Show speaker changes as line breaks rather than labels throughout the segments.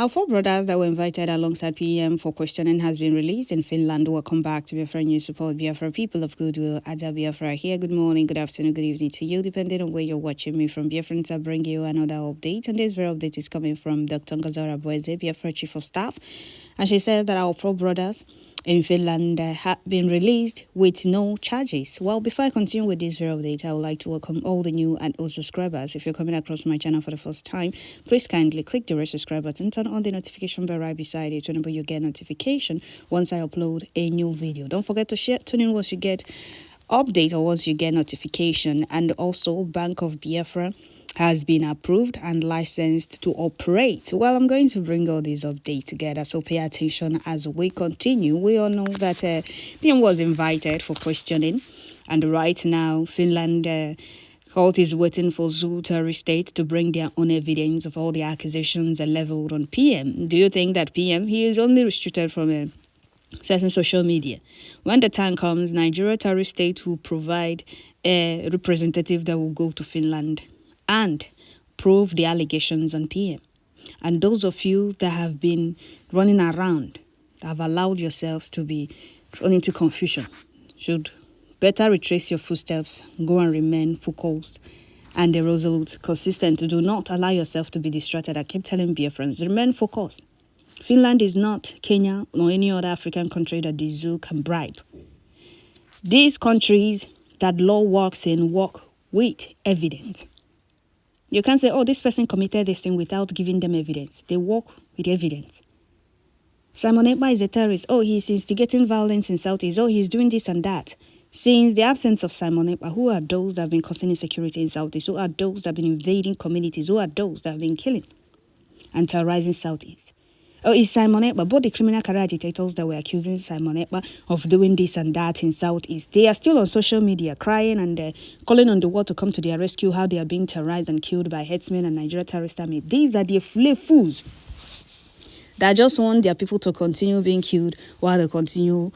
Our four brothers that were invited alongside PM for questioning has been released in Finland. Welcome back to Biafra News Support. Biafra people of goodwill. Ada Biafra here. Good morning, good afternoon, good evening to you, depending on where you're watching me from. Biafrans, I bring you another update. And this very update is coming from Dr. Ngazara Boeze, Biafra Chief of Staff. And she says that our four brothers in Finland have been released with no charges. Well, before I continue with this very update, I would like to welcome all the new and old subscribers. If you're coming across my channel for the first time, please kindly click the red subscribe button, turn on the notification bell right beside it to enable you get notification once I upload a new video. Don't forget to share, tune in once you get update or once you get notification. And also, Bank of Biafra has been approved and licensed to operate. Well, I'm going to bring all these updates together, so pay attention as we continue. We all know that PM was invited for questioning, and right now Finland court is waiting for Zoo terrorist state to bring their own evidence of all the accusations leveled on PM. Do you think that PM, he is only restricted from certain social media? When the time comes, Nigeria terrorist state will provide a representative that will go to Finland and prove the allegations on PM. And those of you that have been running around, that have allowed yourselves to be thrown into confusion, should better retrace your footsteps, go and remain focused and resolute, consistent. Do not allow yourself to be distracted. I keep telling Biafrans, remain focused. Finland is not Kenya or any other African country that the zoo can bribe. These countries that law works in work with evidence. You can't say, oh, this person committed this thing without giving them evidence. They work with evidence. Simon Ekpa is a terrorist. Oh, he's instigating violence in Southeast. Oh, he's doing this and that. Since the absence of Simon Ekpa, who are those that have been causing insecurity in Southeast? Who are those that have been invading communities? Who are those that have been killing and terrorizing Southeast? Oh, it's Simon Ekpa. Both the criminal career agitators that were accusing Simon Ekpa of doing this and that in Southeast, they are still on social media crying and calling on the world to come to their rescue, how they are being terrorized and killed by headsmen and Nigeria terrorist army. These are the fools that just want their people to continue being killed while they continue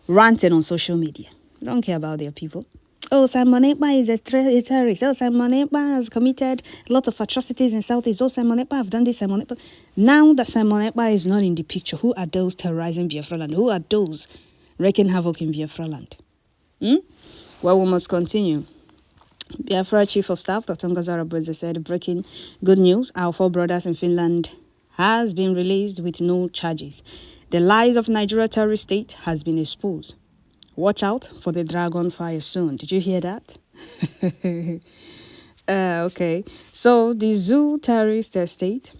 ranting on social media. They don't care about their people. Oh, Simon Ekpa is a terrorist. Oh, Simon Ekpa has committed a lot of atrocities in Southeast. Oh, Simon Ekpa have done this, Simon Ekpa. Now that Simon Ekpa is not in the picture, who are those terrorizing Biafra land? Who are those wreaking havoc in Biafra land? Well, we must continue. Biafra Chief of Staff, Dr. Ngazara Boeze, said, breaking good news. Our four brothers in Finland has been released with no charges. The lies of Nigeria terrorist state has been exposed. Watch out for the dragon fire soon. Did you hear that? Okay. So the Zoo terrorist state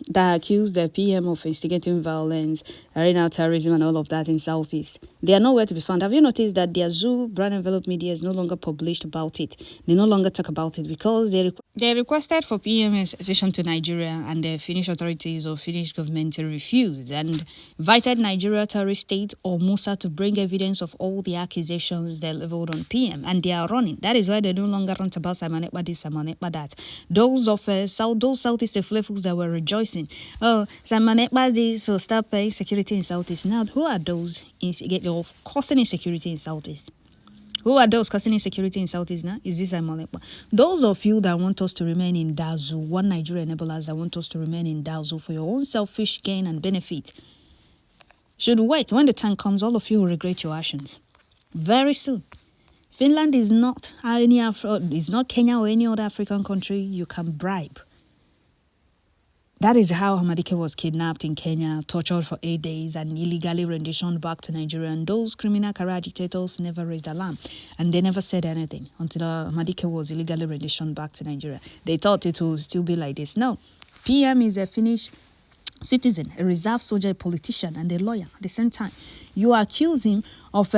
that accused the PM of instigating violence, carrying out terrorism and all of that in Southeast, they are nowhere to be found. Have you noticed that their Zoo brand envelope media is no longer published about it? They no longer talk about it because they requested for PM extradition to Nigeria, and the Finnish authorities or Finnish government refused and invited Nigeria terrorist state or Musa to bring evidence of all the accusations they leveled on PM, and they are running. That is why they no longer rant about Simon Ekpa this, Simon Ekpa that. Those of those Southeast folks that were rejoicing, oh, Simon Ekpa this will start paying security in Southeast. Now, who are those causing insecurity in Southeast? Who are those causing insecurity in Southeast now? Is this Simon Ekpa? Those of you that want us to remain in Dazu, one Nigeria enablers that want us to remain in Dazu for your own selfish gain and benefit, should wait. When the time comes, all of you will regret your actions very soon. Finland is not is not Kenya or any other African country you can bribe. That is how Hamadike was kidnapped in Kenya, tortured for 8 days, and illegally renditioned back to Nigeria. And those criminal career agitators never raised alarm, and they never said anything until Hamadike was illegally renditioned back to Nigeria. They thought it would still be like this. No, PM is a Finnish citizen, a reserve soldier, a politician, and a lawyer at the same time. You accuse him of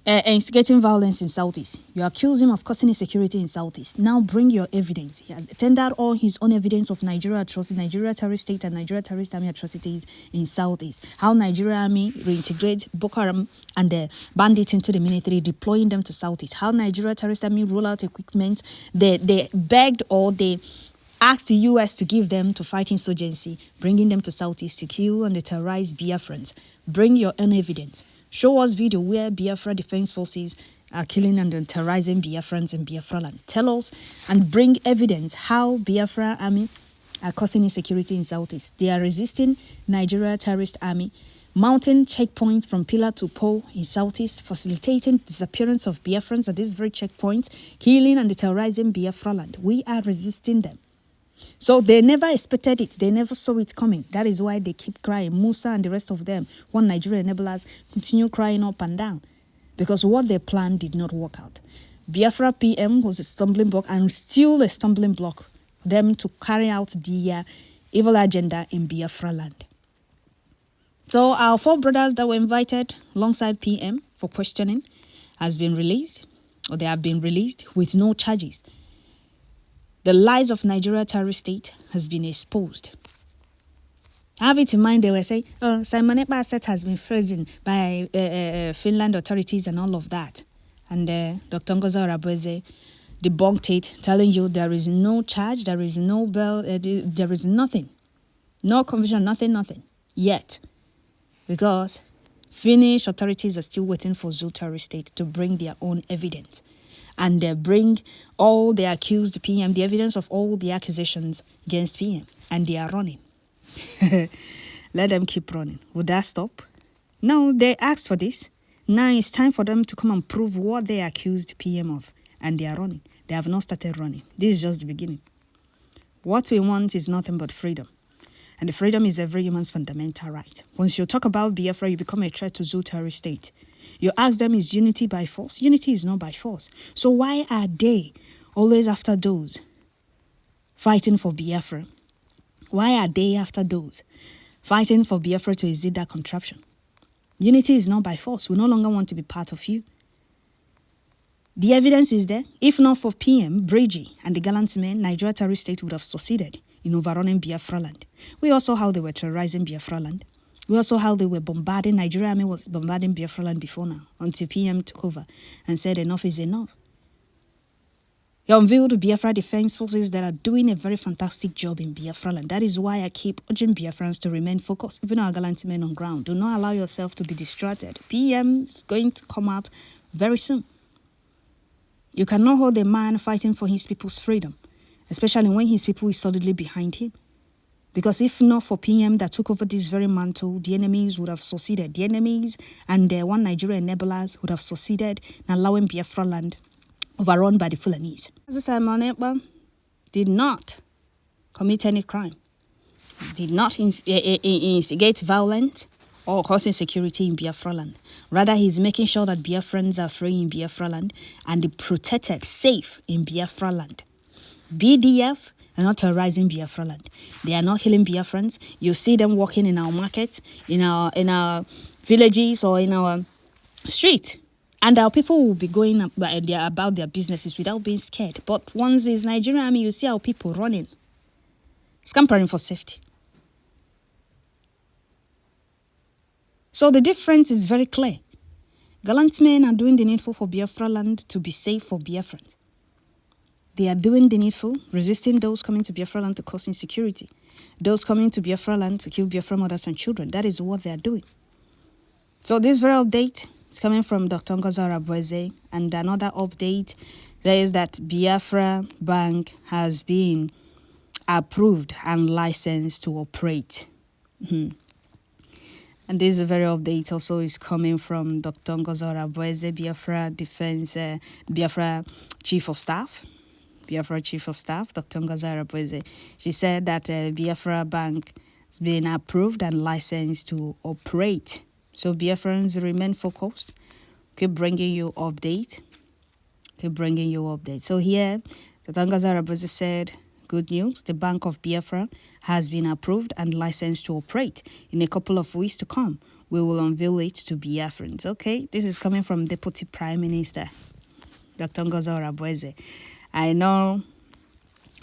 instigating violence in Southeast. You accuse him of causing insecurity in Southeast. Now bring your evidence. He has tendered all his own evidence of Nigeria atrocities, Nigeria terrorist state and Nigeria terrorist army atrocities in Southeast. How Nigeria army reintegrate Boko Haram and the bandits into the military, deploying them to Southeast. How Nigeria terrorist army roll out equipment. They begged or they asked the US to give them to fight insurgency, bringing them to Southeast to kill and terrorize Biafrans. Bring your own evidence. Show us video where Biafra Defense Forces are killing and terrorizing Biafrans in Biafra land. Tell us and bring evidence how Biafra army are causing insecurity in Southeast. They are resisting Nigeria terrorist army, mounting checkpoints from pillar to pole in Southeast, facilitating disappearance of Biafrans at these very checkpoints, killing and terrorizing Biafra land. We are resisting them. So they never expected it. They never saw it coming. That is why they keep crying. Musa and the rest of them, one Nigerian enablers, continue crying up and down. Because what they planned did not work out. Biafra PM was a stumbling block and still a stumbling block for them to carry out the evil agenda in Biafra land. So our 4 brothers that were invited alongside PM for questioning has been released, or they have been released with no charges. The lies of Nigeria terrorist state has been exposed. Have it in mind, they were saying, Simon Ekpa asset has been frozen by Finland authorities and all of that. And Dr. Ngozi Arabweze debunked it, telling you there is no charge, there is no bail, there is nothing. No conviction, nothing. Yet. Because Finnish authorities are still waiting for Zoo terrorist state to bring their own evidence. And they bring all the accused PM, the evidence of all the accusations against PM. And they are running. Let them keep running. Would that stop? No, they asked for this. Now it's time for them to come and prove what they accused PM of. And they are running. They have not started running. This is just the beginning. What we want is nothing but freedom. And the freedom is every human's fundamental right. Once you talk about Biafra, you become a threat to Zoo terrorist state. You ask them, is unity by force? Unity is not by force. So why are they always after those fighting for Biafra? Why are they after those fighting for Biafra to exit that contraption? Unity is not by force. We no longer want to be part of you. The evidence is there. If not for PM, Bridgie, and the gallant men, Nigeria terrorist state would have succeeded in overrunning Biafra land. We also how they were terrorizing Biafra land. We also how they were bombarding. Nigeria army was bombarding Biafra land before now, until PM took over and said enough is enough. He unveiled Biafra defense forces that are doing a very fantastic job in Biafra land. That is why I keep urging Biafrans to remain focused, even our gallant men on ground. Do not allow yourself to be distracted. PM is going to come out very soon. You cannot hold a man fighting for his people's freedom, especially when his people is solidly behind him. Because if not for PM that took over this very mantle, the enemies would have succeeded. The enemies and the one Nigerian enablers would have succeeded in allowing Biafra land overrun by the Fulanese. Simon Ekpa did not commit any crime, did not instigate violence or cause insecurity in Biafra land. Rather, he's making sure that Biafrans are free in Biafra land and protected, safe in Biafra land. BDF are not terrorizing Biafra land. They are not killing Biafrans. You see them walking in our markets, in our villages, or in our street. And our people will be going about their businesses without being scared. But once it's Nigerian army, you see our people running, scampering for safety. So the difference is very clear. Gallant men are doing the needful for Biafra land to be safe for Biafrans. They are doing the needful, resisting those coming to Biafra land to cause insecurity. Those coming to Biafra land to kill Biafra mothers and children. That is what they are doing. So this very update is coming from Dr. Ngozi Arabweze. And another update there is that Biafra Bank has been approved and licensed to operate. And this very update also is coming from Dr. Ngozi Arabweze, Biafra Chief of Staff. Biafra Chief of Staff, Dr. Ngozi Arabweze. She said that Biafra Bank has been approved and licensed to operate. So Biafrans remain focused. Keep bringing you update. So here, Dr. Ngozi Arabweze said, good news, the Bank of Biafra has been approved and licensed to operate. In a couple of weeks to come, we will unveil it to Biafrans. Okay, this is coming from Deputy Prime Minister, Dr. Ngozi Arabweze. I know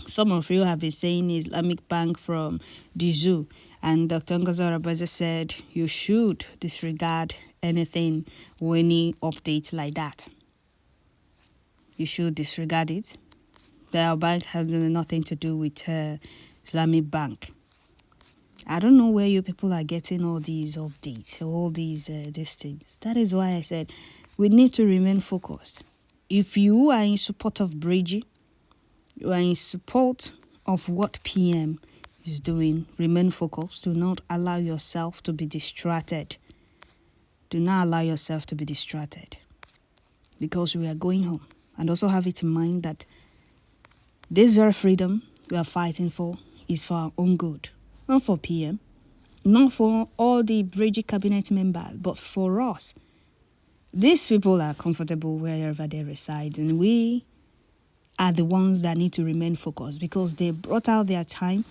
some of you have been saying Islamic Bank from the zoo, and Dr. Ngozi Arabweze said you should disregard anything or any update like that. You should disregard it. Our bank has nothing to do with Islamic Bank. I don't know where you people are getting all these updates, all these things. That is why I said we need to remain focused. If you are in support of Bridgie, you are in support of what PM is doing. Remain focused. Do not allow yourself to be distracted. Do not allow yourself to be distracted, because we are going home. And also have it in mind that this very freedom we are fighting for is for our own good, not for PM, not for all the Bridget cabinet members, but for us. These people are comfortable wherever they reside, and we are the ones that need to remain focused, because they brought out their time,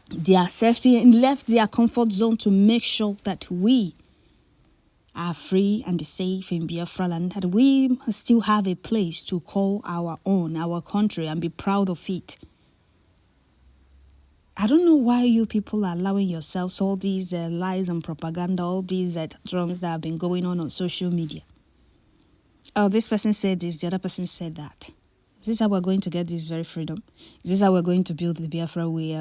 their safety, and left their comfort zone to make sure that we are free and safe in Biafra land, that we still have a place to call our own, our country, and be proud of it. I don't know why you people are allowing yourselves all these lies and propaganda, all these drums that have been going on social media. Oh, this person said this, the other person said that. Is this how we're going to get this very freedom? Is this how we're going to build the Biafra we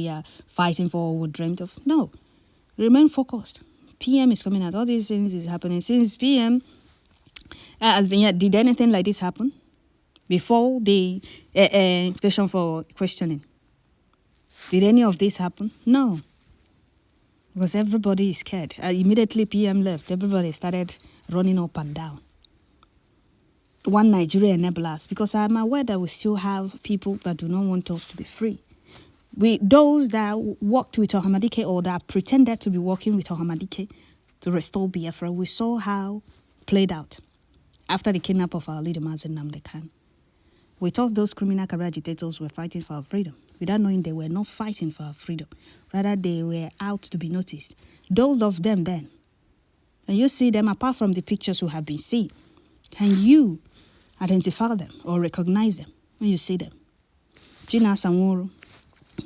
are fighting for or we dreamt of? No. Remain focused. PM is coming out. All these things is happening. Since PM has been here, did anything like this happen before the invitation for questioning? Did any of this happen? No. Because everybody is scared. Immediately PM left, everybody started running up and down. One Nigeria enable us, because I'm aware that we still have people that do not want us to be free. Those that worked with Ohamadike or that pretended to be working with Ohamadike to restore Biafra, we saw how played out after the kidnap of our leader Mazen Nnamdi Kanu. We thought those criminal career agitators were fighting for our freedom, without knowing they were not fighting for our freedom. Rather, they were out to be noticed. Those of them then, and you see them apart from the pictures who have been seen, can you identify them or recognize them when you see them? Gina Sanworo,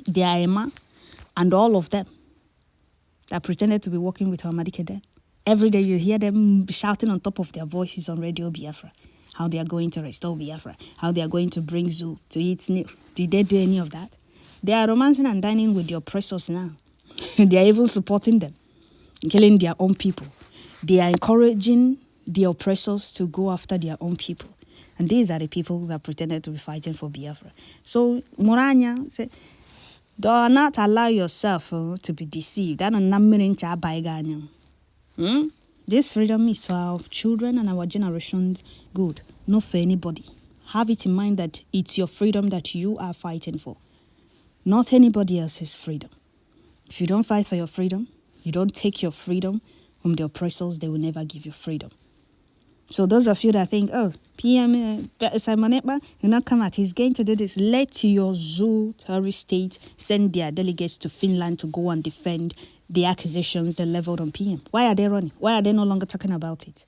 Diaema, and all of them that pretended to be working with Ohamadike then. Every day you hear them shouting on top of their voices on Radio Biafra how they are going to restore Biafra, how they are going to bring Zoo to its new. Did they do any of that? They are romancing and dining with the oppressors now. They are even supporting them, killing their own people. They are encouraging the oppressors to go after their own people. And these are the people that pretended to be fighting for Biafra. So, Moranya said, do not allow yourself to be deceived. This freedom is for our children and our generation's good, not for anybody. Have it in mind that it's your freedom that you are fighting for, not anybody else's freedom. If you don't fight for your freedom, you don't take your freedom from the oppressors, they will never give you freedom. So those of you that think, oh, PM Simon Ekpa will not come out, he's going to do this. Let your zoo terrorist state send their delegates to Finland to go and defend the accusations they leveled on PM. Why are they running? Why are they no longer talking about it?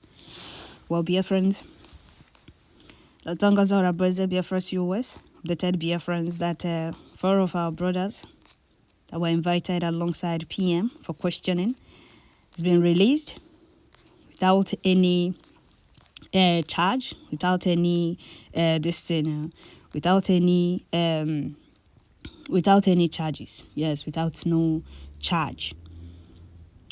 Well, Biafrans, Latangazora Beze Biafras US, the third Biafrans that 4 of our brothers that were invited alongside PM for questioning has been released without any charge, without any without any charges. Yes, without no charge.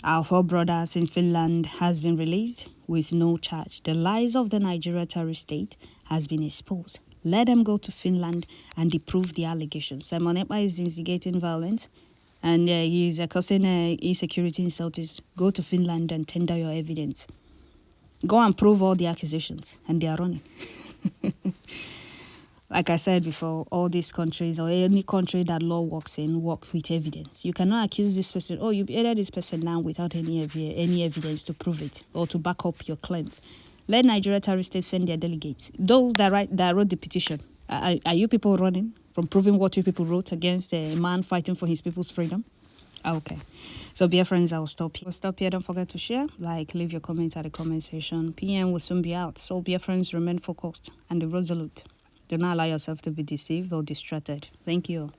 Our 4 brothers in Finland has been released with no charge. The lies of the Nigeria terrorist state has been exposed. Let them go to Finland and disprove the allegations. Simon Ekpa is instigating violence and he is causing insecurity in Southeast. Go to Finland and tender your evidence. Go and prove all the accusations, and they are running. Like I said before, all these countries or any country that law works in work with evidence. You cannot accuse this person, oh, you beheaded this person now without any evidence to prove it or to back up your claims. Let Nigeria terrorist state send their delegates. Those that wrote the petition, are you people running from proving what you people wrote against a man fighting for his people's freedom? Okay. So, dear friends, I will stop here. Don't forget to share, like, leave your comments at the comment section. PM will soon be out. So, dear friends, remain focused and resolute. Do not allow yourself to be deceived or distracted. Thank you.